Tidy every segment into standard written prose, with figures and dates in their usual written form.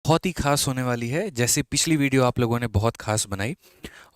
बहुत ही खास होने वाली है। जैसे पिछली वीडियो आप लोगों ने बहुत खास बनाई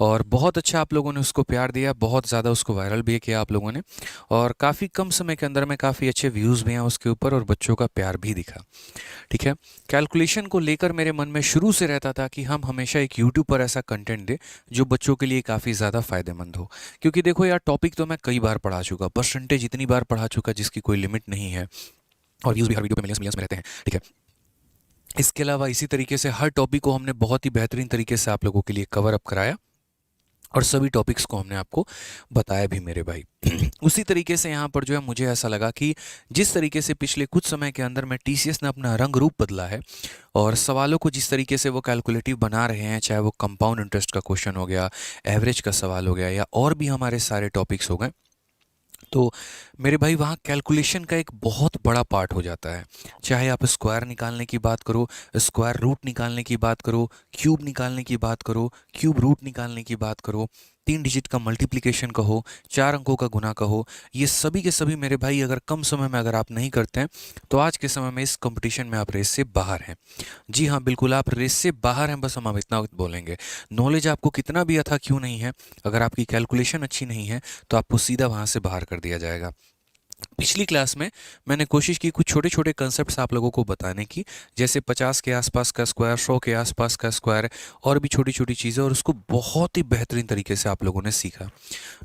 और बहुत अच्छा आप लोगों ने उसको प्यार दिया, बहुत ज़्यादा उसको वायरल भी किया आप लोगों ने, और काफ़ी कम समय के अंदर में काफ़ी अच्छे व्यूज़ भी हैं उसके ऊपर और बच्चों का प्यार भी दिखा। ठीक है। कैलकुलेशन को लेकर मेरे मन में शुरू से रहता था कि हम हमेशा एक यूट्यूब पर ऐसा कंटेंट दें जो बच्चों के लिए काफ़ी ज़्यादा फायदेमंद हो। क्योंकि देखो यार, टॉपिक तो मैं कई बार पढ़ा चुका, परसेंटेज इतनी बार पढ़ा चुका जिसकी कोई लिमिट नहीं है, और व्यूज़ भी हर वीडियो पे मिलियंस मिलियंस में रहते हैं। ठीक है। इसके अलावा इसी तरीके से हर टॉपिक को हमने बहुत ही बेहतरीन तरीके से आप लोगों के लिए कवर अप कराया और सभी टॉपिक्स को हमने आपको बताया भी मेरे भाई। उसी तरीके से यहाँ पर जो है मुझे ऐसा लगा कि जिस तरीके से पिछले कुछ समय के अंदर में टीसीएस ने अपना रंग रूप बदला है और सवालों को जिस तरीके से वो कैलकुलेटिव बना रहे हैं, चाहे वो कंपाउंड इंटरेस्ट का क्वेश्चन हो गया, एवरेज का सवाल हो गया, या और भी हमारे सारे टॉपिक्स हो गए, तो मेरे भाई वहाँ कैलकुलेशन का एक बहुत बड़ा पार्ट हो जाता है। चाहे आप स्क्वायर निकालने की बात करो, स्क्वायर रूट निकालने की बात करो, क्यूब निकालने की बात करो, क्यूब रूट निकालने की बात करो, 3 डिजिट का मल्टीप्लिकेशन कहो, 4 अंकों का गुना कहो, ये सभी के सभी मेरे भाई अगर कम समय में अगर आप नहीं करते हैं तो आज के समय में इस कंपटीशन में आप रेस से बाहर हैं। जी हाँ, बिल्कुल आप रेस से बाहर हैं, बस हम इतना बोलेंगे। नॉलेज आपको कितना भी अथा क्यों नहीं है, अगर आपकी कैलकुलेशन अच्छी नहीं है तो आपको सीधा वहाँ से बाहर कर दिया जाएगा। पिछली क्लास में मैंने कोशिश की कुछ छोटे छोटे कंसेप्ट्स आप लोगों को बताने की, जैसे 50 के आसपास का स्क्वायर, 100 के आसपास का स्क्वायर, और भी छोटी छोटी चीज़ें, और उसको बहुत ही बेहतरीन तरीके से आप लोगों ने सीखा।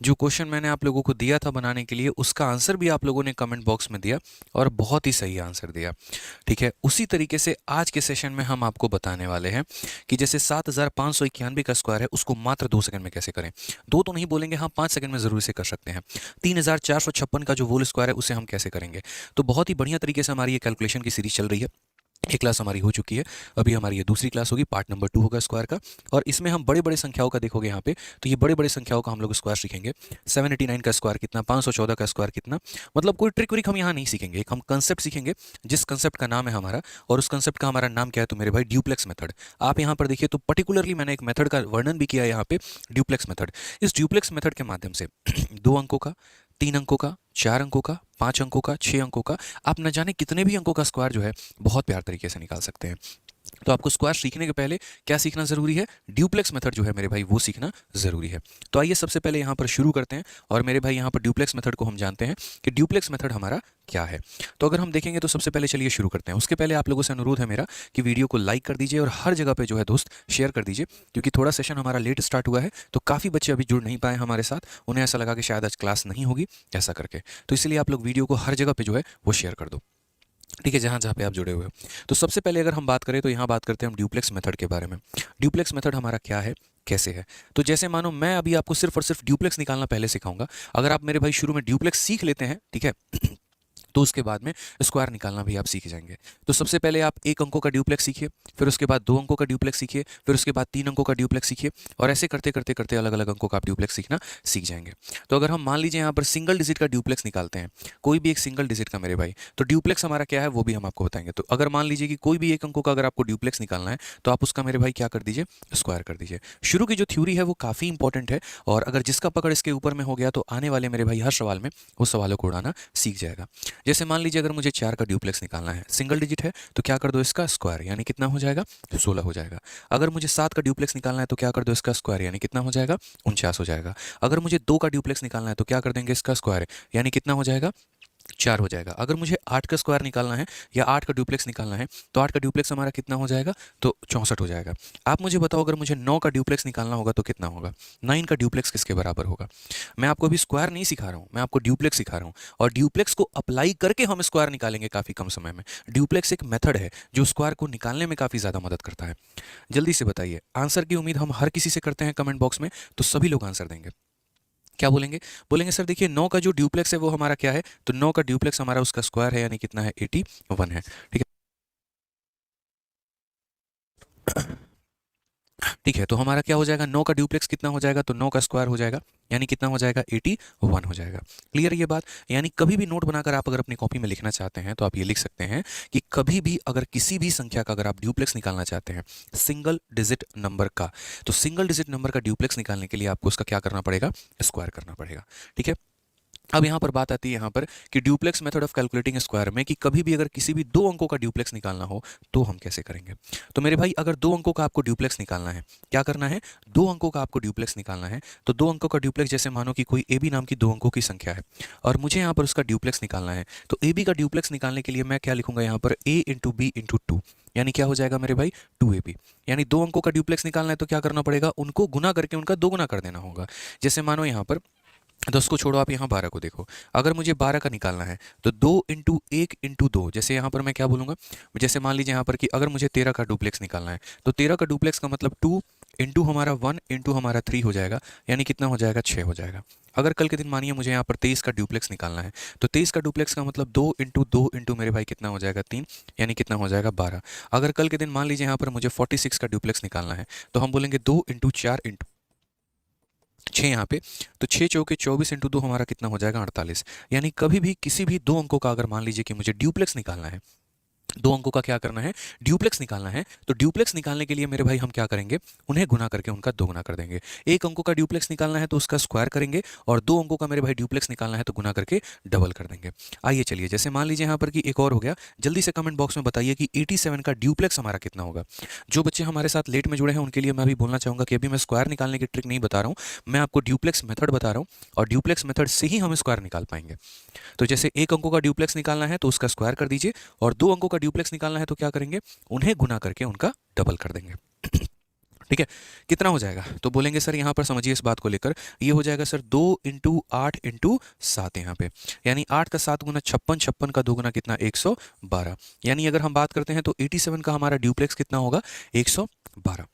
जो क्वेश्चन मैंने आप लोगों को दिया था बनाने के लिए, उसका आंसर भी आप लोगों ने कमेंट बॉक्स में दिया और बहुत ही सही आंसर दिया। ठीक है। उसी तरीके से आज के सेशन में हम आपको बताने वाले हैं कि जैसे 7591 का स्क्वायर है, उसको मात्र 2 सेकंड में कैसे करें। दो तो नहीं बोलेंगे, हाँ 5 सेकंड में ज़रूर से कर सकते हैं। 3456 का जो होल स्क्वायर है उसे हम कैसे करेंगे। तो बहुत ही बढ़िया तरीके से हमारी ये कैलकुलेशन की सीरीज चल रही है। एक क्लास हमारी हो चुकी है, अभी हमारी ये दूसरी क्लास होगी, पार्ट नंबर 2 होगा स्क्वायर का, और इसमें हम बड़े बड़े संख्याओं का देखोगे यहाँ पे, तो ये बड़े बड़े संख्याओं का हम लोग स्क्वायर सीखेंगे। 789 का स्क्वायर कितना, 514 का स्क्वायर कितना, मतलब कोई ट्रिक व्रिक हम यहाँ नहीं सीखेंगे, एक हम कंसेप्ट सीखेंगे जिस कंसेप्ट का नाम है हमारा, और उस कंसेप्ट का हमारा नाम क्या है तो मेरे भाई ड्यूप्लेक्स मेथड। आप यहाँ पर देखिए तो पर्टिकुलरली मैंने एक मेथड का वर्णन भी किया है यहाँ पे, ड्यूप्लेक्स मेथड। इस ड्यूप्लेक्स मेथड के माध्यम से 2 अंकों का, 3 अंकों का, 4 अंकों का, 5 अंकों का, 6 अंकों का, आप न जाने कितने भी अंकों का स्क्वायर जो है बहुत प्यार तरीके से निकाल सकते हैं। तो आपको स्क्वायर सीखने के पहले क्या सीखना जरूरी है, ड्यूप्लेक्स मेथड जो है मेरे भाई वो सीखना जरूरी है। तो आइए सबसे पहले यहाँ पर शुरू करते हैं, और मेरे भाई यहाँ पर ड्यूप्लेक्स मेथड को हम जानते हैं कि ड्यूप्लेक्स मेथड हमारा क्या है। तो अगर हम देखेंगे तो सबसे पहले चलिए शुरू करते हैं। उसके पहले आप लोगों से अनुरोध है मेरा कि वीडियो को लाइक कर दीजिए और हर जगह पे जो है दोस्त शेयर कर दीजिए, क्योंकि थोड़ा सेशन हमारा लेट स्टार्ट हुआ है तो काफ़ी बच्चे अभी जुड़ नहीं पाए हमारे साथ, उन्हें ऐसा लगा कि शायद आज क्लास नहीं होगी ऐसा करके। तो इसलिए आप लोग वीडियो को हर जगह पे जो है वो शेयर कर दो। ठीक है, जहाँ जहाँ पे आप जुड़े हुए हो। तो सबसे पहले अगर हम बात करें तो यहाँ बात करते हैं हम ड्यूप्लेक्स मेथड के बारे में। ड्यूप्लेक्स मेथड हमारा क्या है, कैसे है। तो जैसे मानो मैं अभी आपको सिर्फ और सिर्फ ड्यूप्लेक्स निकालना पहले सिखाऊंगा, अगर आप मेरे भाई शुरू में ड्यूप्लेक्स सीख लेते हैं, ठीक है, तो उसके बाद में स्क्वायर निकालना भी आप सीख जाएंगे। तो सबसे पहले आप 1 अंकों का ड्यूप्लेक्स सीखिए, फिर उसके बाद 2 अंकों का ड्यूप्लेक्स सीखिए, फिर उसके बाद 3 अंकों का ड्यूप्लेक्स सीखिए, और ऐसे करते करते करते अलग अलग अंकों का आप ड्यूप्लेक्स सीखना सीख जाएंगे। तो अगर हम मान लीजिए यहाँ पर सिंगल डिजिट का ड्यूप्लेक्स निकालते हैं, कोई भी एक सिंगल डिजिट का मेरे भाई, तो ड्यूप्लेक्स हमारा क्या है वो भी हम आपको बताएंगे। तो अगर मान लीजिए कि कोई भी 1 अंकों का अगर आपको ड्यूप्लेक्स निकालना है तो आप उसका मेरे भाई क्या कर दीजिए, स्क्वायर कर दीजिए। शुरू की जो थ्योरी है वो काफ़ी इंपॉर्टेंट है, और अगर जिसका पकड़ इसके ऊपर में हो गया तो आने वाले मेरे भाई हर सवाल में वो सवालों को उड़ाना सीख जाएगा। जैसे मान लीजिए अगर मुझे 4 का ड्यूप्लेक्स निकालना है, सिंगल डिजिट है, तो क्या कर दो इसका स्क्वायर, यानी कितना हो जाएगा, 16 हो जाएगा। अगर मुझे 7 का ड्यूप्लेक्स निकालना है तो क्या कर दो इसका स्क्वायर, यानी कितना हो जाएगा, 49 हो जाएगा। अगर मुझे 2 का ड्यूप्लेक्स निकालना है तो क्या कर देंगे इसका स्क्वायर, यानी कितना हो जाएगा, 4 हो जाएगा। अगर मुझे 8 का स्क्वायर निकालना है या 8 का ड्यूप्लेक्स निकालना है तो 8 का ड्यूप्लेक्स हमारा कितना हो जाएगा, तो 64 हो जाएगा। आप मुझे बताओ अगर मुझे 9 का ड्यूप्लेक्स निकालना होगा तो कितना होगा, 9 का ड्यूप्लेक्स किसके बराबर होगा। मैं आपको अभी स्क्वायर नहीं सिखा रहा हूँ, मैं आपको ड्यूप्लेक्स सिखा रहा हूँ, और ड्यूप्लेक्स को अप्लाई करके हम स्क्वायर निकालेंगे काफ़ी कम समय में। ड्यूप्लेक्स एक मेथड है जो स्क्वायर को निकालने में काफ़ी ज़्यादा मदद करता है। जल्दी से बताइए, आंसर की उम्मीद हम हर किसी से करते हैं कमेंट बॉक्स में, तो सभी लोग आंसर देंगे। क्या बोलेंगे, बोलेंगे सर देखिए 9 का जो ड्यूप्लेक्स है वो हमारा क्या है, तो 9 का ड्यूप्लेक्स हमारा उसका स्क्वायर है, यानी कितना है, 81 है। ठीक है। ठीक है, तो हमारा क्या हो जाएगा, 9 का ड्यूप्लेक्स कितना हो जाएगा, तो 9 का स्क्वायर हो जाएगा, यानी कितना हो जाएगा, 81 हो जाएगा। क्लियर ये बात। यानी कभी भी नोट बनाकर आप अगर अपनी कॉपी में लिखना चाहते हैं तो आप ये लिख सकते हैं कि कभी भी अगर किसी भी संख्या का अगर आप ड्यूप्लेक्स निकालना चाहते हैं सिंगल डिजिट नंबर का, तो सिंगल डिजिट नंबर का ड्यूप्लेक्स निकालने के लिए आपको उसका क्या करना पड़ेगा, स्क्वायर करना पड़ेगा। ठीक है। अब यहाँ पर बात आती है यहाँ पर कि duplex method of calculating square में कि कभी भी अगर किसी भी दो अंकों का ड्यूप्लेक्स निकालना हो तो हम कैसे करेंगे। तो मेरे भाई अगर दो अंकों का आपको ड्यूप्लेक्स निकालना है, क्या करना है, दो अंकों का आपको ड्यूप्लेक्स निकालना है। तो दो अंकों का ड्यूप्लेक्स, जैसे मानो कि कोई ए बी नाम की दो अंकों की संख्या है और मुझे यहाँ पर उसका ड्यूप्लेक्स निकालना है। तो ए बी का ड्यूप्लेक्स निकालने के लिए मैं क्या लिखूंगा यहाँ पर, ए इंटू बी इंटू टू, यानी क्या हो जाएगा मेरे भाई, टू ए बी। यानी दो अंकों का ड्यूप्लेक्स निकालना है तो क्या करना पड़ेगा, उनको गुना करके उनका दोगुना कर देना होगा। जैसे मानो यहाँ पर 10 को छोड़ो, आप यहाँ 12 को देखो। अगर मुझे 12 का निकालना है तो 2 इंटू 1 इंटू 2, जैसे यहाँ पर मैं क्या बोलूँगा, जैसे मान लीजिए यहाँ पर कि अगर मुझे 13 का डुप्लेक्स निकालना है तो 13 का डुप्लेक्स का मतलब 2 इंटू हमारा 1 इंटू हमारा 3 हो जाएगा, यानी कितना हो जाएगा, 6 हो जाएगा। अगर कल के दिन मानिए मुझे यहाँ पर 23 का डुप्लेक्स निकालना है तो 23 का डुप्लेक्स का मतलब 2 इंटू मेरे भाई कितना हो जाएगा, 3, यानी कितना हो जाएगा, 12। अगर कल के दिन मान लीजिए यहाँ पर मुझे 46 का डुप्लेक्स निकालना है तो हम बोलेंगे 2 इंटू 4 इंटू 6 यहाँ पे, तो 6 चौके 24 इंटू 2 हमारा कितना हो जाएगा, 48। यानी कभी भी किसी भी दो अंकों का अगर मान लीजिए कि मुझे ड्यूप्लेक्स निकालना है, दो अंकों का क्या करना है, ड्यूप्लेक्स निकालना है, तो ड्यूप्लेक्स निकालने के लिए मेरे भाई हम क्या करेंगे, उन्हें गुना करके उनका दोगुना कर देंगे। एक अंकों का ड्यूप्लेक्स निकालना है तो उसका स्क्वायर करेंगे, और दो अंकों का मेरे भाई ड्यूप्लेक्स निकालना है तो गुना करके डबल कर देंगे। आइए चलिए, जैसे मान लीजिए यहाँ पर कि एक और हो गया, जल्दी से कमेंट बॉक्स में बताइए कि 87 का ड्यूप्लेक्स हमारा कितना होगा। जो बच्चे हमारे साथ लेट में जुड़े हैं उनके लिए मैं अभी बोलना चाहूँगा कि अभी मैं स्क्वायर निकालने की ट्रिक नहीं बता रहा हूँ, मैं आपको ड्यूप्लेक्स मेथड बता रहा हूँ, और ड्यूप्लेक्स मेथड से ही हम स्क्वायर निकाल पाएंगे। तो जैसे एक अंकों का ड्यूप्लेक्स निकालना है तो उसका स्क्वायर कर दीजिए, और दो अंकों का ड्यूप्लेक्स निकालना है तो क्या करेंगे, उन्हें गुना करके उनका डबल कर देंगे। ठीक है, कितना हो जाएगा, तो बोलेंगे सर यहाँ पर समझिए इस बात को लेकर, ये हो जाएगा सर 2 इंटू 8 इंटू 7 यहाँ पे, यानी 8 का 7 गुना 56, 56 का 2 गुना कितना, 112। यानी अगर हम बात करते हैं तो 87 का हमारा ड्यूप्लेक्स कितना होगा, 112।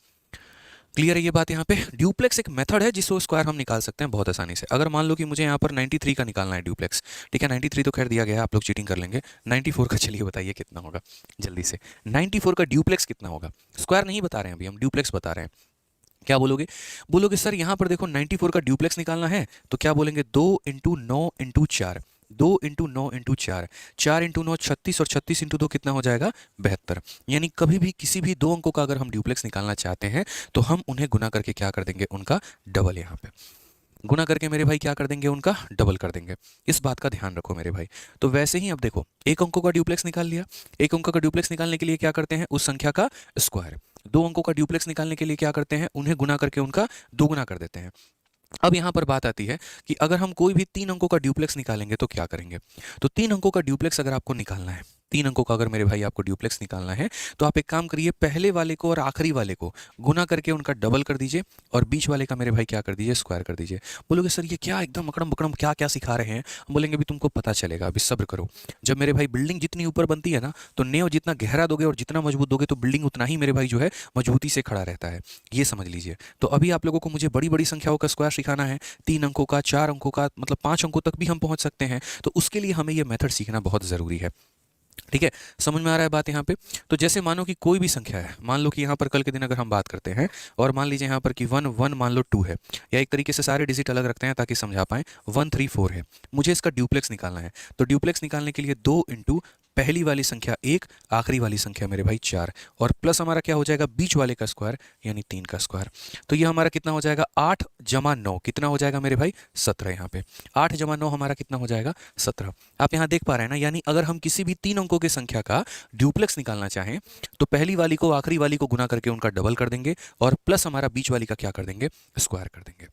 क्लियर है ये बात। यहाँ पे ड्यूप्लेक्स एक मेथड है जिसको स्क्वायर हम निकाल सकते हैं बहुत आसानी से। अगर मान लो कि मुझे यहाँ पर 93 का निकालना है ड्यूप्लेक्स, ठीक है, 93 तो खैर दिया गया है, आप लोग चीटिंग कर लेंगे। 94 का चलिए बताइए कितना होगा जल्दी से, 94 का ड्यूप्लेक्स कितना होगा। स्क्वायर नहीं बता रहे हैं अभी, हम ड्यूप्लेक्स बता रहे हैं। क्या बोलोगे, बोलोगे सर यहाँ पर देखो 94 का ड्यूप्लेक्स निकालना है तो क्या बोलेंगे, 2 into 9 into 4, 2 into 9 into 4, 4 into 9 36, और 36 इंटू 2 कितना हो जाएगा, 72। यानी कभी भी किसी भी दो अंकों का अगर हम ड्यूप्लेक्स निकालना चाहते हैं तो हम उन्हें गुना करके क्या कर देंगे, उनका डबल, यहाँ पे गुना करके मेरे भाई क्या कर देंगे, उनका डबल कर देंगे। इस बात का ध्यान रखो मेरे भाई। तो वैसे ही अब देखो, एक अंकों का ड्यूप्लेक्स निकाल लिया, एक अंकों का ड्यूप्लेक्स निकालने के लिए क्या करते हैं, उस संख्या का स्क्वायर। दो अंकों का ड्यूप्लेक्स निकालने के लिए क्या करते हैं, उन्हें गुना करके उनका दोगुना कर देते हैं। अब यहाँ पर बात आती है कि अगर हम कोई भी तीन अंकों का ड्यूप्लेक्स निकालेंगे तो क्या करेंगे। तो तीन अंकों का ड्यूप्लेक्स अगर आपको निकालना है, तीन अंकों का अगर मेरे भाई आपको ड्यूप्लेक्स निकालना है तो आप एक काम करिए, पहले वाले को और आखिरी वाले को गुना करके उनका डबल कर दीजिए, और बीच वाले का मेरे भाई क्या कर दीजिए, स्क्वायर कर दीजिए। बोलोगे सर ये क्या एकदम अकड़म बकड़म क्या क्या सिखा रहे हैं, हम बोलेंगे अभी तुमको पता चलेगा, अभी सब्र करो। जब मेरे भाई बिल्डिंग जितनी ऊपर बनती है ना, तो नेव जितना गहरा दोगे और जितना मजबूत दोगे तो बिल्डिंग उतना ही मेरे भाई जो है मजबूती से खड़ा रहता है, ये समझ लीजिए। तो अभी आप लोगों को मुझे बड़ी बड़ी संख्याओं का स्क्वायर सिखाना है, 3 अंकों का, 4 अंकों का, मतलब 5 अंकों तक भी हम पहुंच सकते हैं। तो उसके लिए हमें ये मेथड सीखना बहुत ज़रूरी है। ठीक है, समझ में आ रहा है बात यहाँ पे। तो जैसे मानो कि कोई भी संख्या है, मान लो कि यहाँ पर कल के दिन अगर हम बात करते हैं और मान लीजिए यहाँ पर कि 1 1 मान लो 2 है, या एक तरीके से सारे डिजिट अलग रखते हैं ताकि समझा पाएं, 1 3 4 है, मुझे इसका ड्यूप्लेक्स निकालना है। तो ड्यूप्लेक्स निकालने के लिए 2 इंटू पहली वाली संख्या 1, आखिरी वाली संख्या मेरे भाई 4, और प्लस हमारा क्या हो जाएगा, बीच वाले का स्क्वायर यानी 3 का स्क्वायर। तो ये हमारा कितना हो जाएगा, 8 जमा 9 कितना हो जाएगा मेरे भाई, 17। यहाँ पे 8 जमा 9 हमारा कितना हो जाएगा, 17। आप यहाँ देख पा रहे हैं ना, यानी अगर हम किसी भी तीन अंकों की संख्या का ड्यूप्लेक्स निकालना चाहें तो पहली वाली को आखिरी वाली को गुना करके उनका डबल कर देंगे, और प्लस हमारा बीच वाली का क्या कर देंगे, स्क्वायर कर देंगे।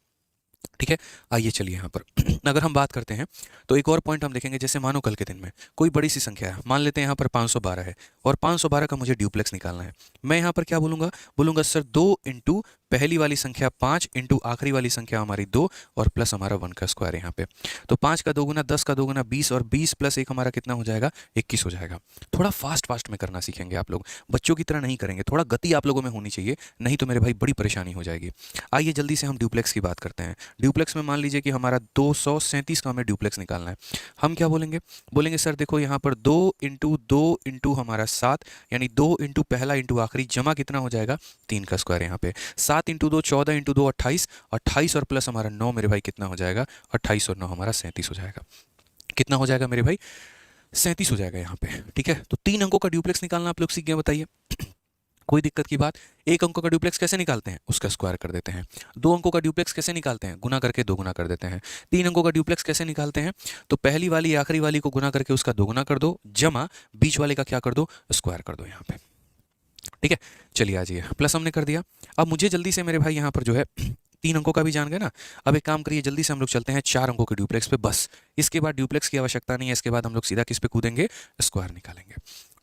ठीक है, आइए चलिए यहाँ पर अगर हम बात करते हैं तो एक और पॉइंट हम देखेंगे। जैसे मानो कल के दिन में कोई बड़ी सी संख्या है, मान लेते हैं यहाँ पर 512 है, और 512 का मुझे ड्यूप्लेक्स निकालना है। मैं यहाँ पर क्या बोलूँगा, बोलूँगा सर 2 इंटू पहली वाली संख्या 5 इंटू आखिरी वाली संख्या हमारी 2, और प्लस हमारा 1 का स्क्वायर यहाँ पे। तो 5 का 2 गुना 10 का 2 गुना 20, और 20 प्लस 1 हमारा कितना हो जाएगा, 21 हो जाएगा। थोड़ा फास्ट फास्ट में करना सीखेंगे आप लोग, बच्चों की तरह नहीं करेंगे, थोड़ा गति आप लोगों में होनी चाहिए, नहीं तो मेरे भाई बड़ी परेशानी हो जाएगी। आइए जल्दी से हम ड्यूप्लेक्स की बात करते हैं। ड्यूप्लेक्स में मान लीजिए कि हमारा 237 का हमें ड्यूप्लेक्स निकालना है। हम क्या बोलेंगे, बोलेंगे सर देखो यहाँ पर 2 इंटू 2 इंटू हमारा 7, यानी 2 इंटू पहला इंटू आखिरी जमा कितना हो जाएगा, 3 का स्क्वायर यहाँ पे। 7 इंटू 2 14 इंटू 2 28, 28 और प्लस हमारा 9 मेरे भाई कितना हो जाएगा, 28 और 9 हमारा 37 हो जाएगा। कितना हो जाएगा मेरे भाई, 37 हो जाएगा यहाँ पे। ठीक है, तो तीन अंकों का ड्यूप्लेक्स निकालना आप लोग सीख गए, बताइए। कोई दिक्कत की बात। एक अंकों का ड्यूप्लेक्स कैसे निकालते हैं, उसका स्क्वायर कर देते हैं। दो अंकों का ड्यूप्लेक्स कैसे निकालते हैं, गुना करके दोगुना कर देते हैं। तीन अंकों का ड्यूप्लेक्स कैसे निकालते हैं, तो पहली वाली आखिरी वाली को गुना करके उसका दोगुना कर दो, जमा बीच वाले का क्या कर दो, स्क्वायर कर दो यहाँ पे। ठीक है, चलिए आ जाइए, प्लस हमने कर दिया। अब मुझे जल्दी से मेरे भाई यहाँ पर जो है तीन अंकों का भी जान गए ना। अब एक काम करिए, जल्दी से हम लोग चलते हैं चार अंकों के ड्यूप्लेक्स पे, बस इसके बाद ड्यूप्लेक्स की आवश्यकता नहीं है, इसके बाद हम लोग सीधा किस पे कूदेंगे, स्क्वायर निकालेंगे।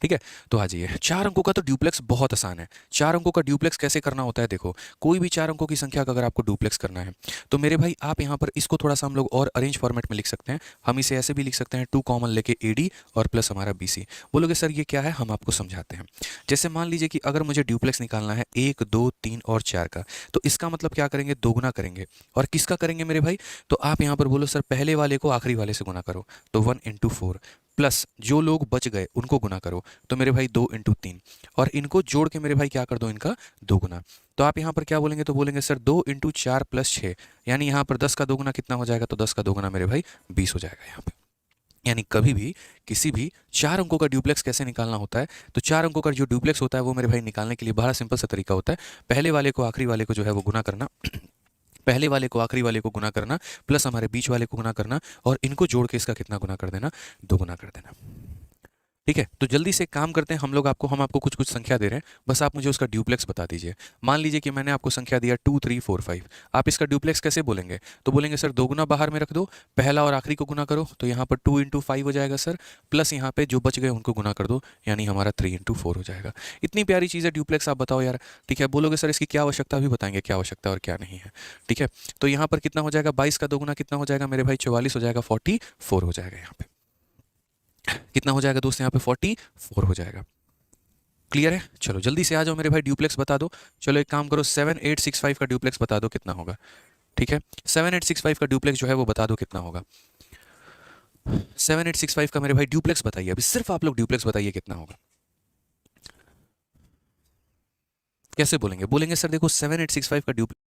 ठीक है, तो आ जाइए, चार अंकों का तो ड्यूप्लेक्स बहुत आसान है। चार अंकों का ड्यूप्लेक्स कैसे करना होता है, देखो कोई भी चार अंकों की संख्या का अगर आपको ड्यूप्लेक्स करना है तो मेरे भाई आप यहाँ पर इसको थोड़ा सा हम लोग और अरेंज फॉर्मेट में लिख सकते हैं। हम इसे ऐसे भी लिख सकते हैं, टू कॉमन लेके AD और प्लस हमारा BC। बोलोगे सर ये क्या है, हम आपको समझाते हैं। जैसे मान लीजिए कि अगर मुझे ड्यूप्लेक्स निकालना है 1 2 3 और 4 का, तो इसका मतलब क्या करेंगे, दोगुना करेंगे। और किसका करेंगे मेरे भाई, तो आप यहाँ पर बोलो सर पहले वाले को आखिरी वाले से गुना करो, तो 1 × 4 प्लस जो लोग बच गए उनको गुना करो, तो मेरे भाई 2 × 3 और इनको जोड़ के मेरे भाई क्या कर दो, इनका दोगुना। तो आप यहाँ पर क्या बोलेंगे, तो बोलेंगे सर 2 × 4 + 6, यानी यहाँ पर 10 का दोगुना कितना हो जाएगा, तो 10 का दोगुना मेरे भाई 20 हो जाएगा यहाँ पे। यानी कभी भी किसी भी चार अंकों का ड्यूप्लेक्स कैसे निकालना होता है, तो चार अंकों का जो ड्यूप्लेक्स होता है वो मेरे भाई निकालने के लिए बड़ा सिंपल सा तरीका होता है। पहले वाले को आखिरी वाले को जो है वो गुना करना पहले वाले को आखिरी वाले को गुना करना, प्लस हमारे बीच वाले को गुना करना, और इनको जोड़ के इसका कितना गुना कर देना, दोगुना कर देना। ठीक है, तो जल्दी से काम करते हैं हम आपको कुछ कुछ संख्या दे रहे हैं, बस आप मुझे उसका ड्यूप्लेक्स बता दीजिए। मान लीजिए कि मैंने आपको संख्या दिया 2 3 4 5, आप इसका ड्यूप्लेक्स कैसे बोलेंगे, तो बोलेंगे सर दोगुना बाहर में रख दो, पहला और आखिरी को गुना करो, तो यहाँ पर 2 × 5 हो जाएगा सर, प्लस यहाँ पे जो बच गए उनको गुना कर दो, यानी हमारा 3 × 4 हो जाएगा। इतनी प्यारी चीज़ है ड्यूप्लेक्स, आप बताओ यार। ठीक है, बोलोगे सर इसकी क्या आवश्यकता, भी बताएंगे क्या आवश्यकता और क्या नहीं है। ठीक है, तो यहाँ पर कितना हो जाएगा, 22 का दोगुना कितना हो जाएगा मेरे भाई, 44 हो जाएगा, 44 हो जाएगा। यहाँ पे कितना हो जाएगा दोस्त, यहाँ पे 44 हो जाएगा। क्लियर है, चलो जल्दी से आ जाओ मेरे भाई, ड्यूप्लेक्स बता दो। चलो एक काम करो, 7865 का ड्यूप्लेक्स बता दो कितना होगा। ठीक है, 7865 का ड्यूप्लेक्स जो है वो बता दो कितना होगा। 7865 का मेरे भाई ड्यूप्लेक्स बताइए, अभी सिर्फ आप लोग ड्यूप्लेक्स बताइए कितना होगा। कैसे बोलेंगे, बोलेंगे सर देखो 7865 का ड्यूप्लेक्स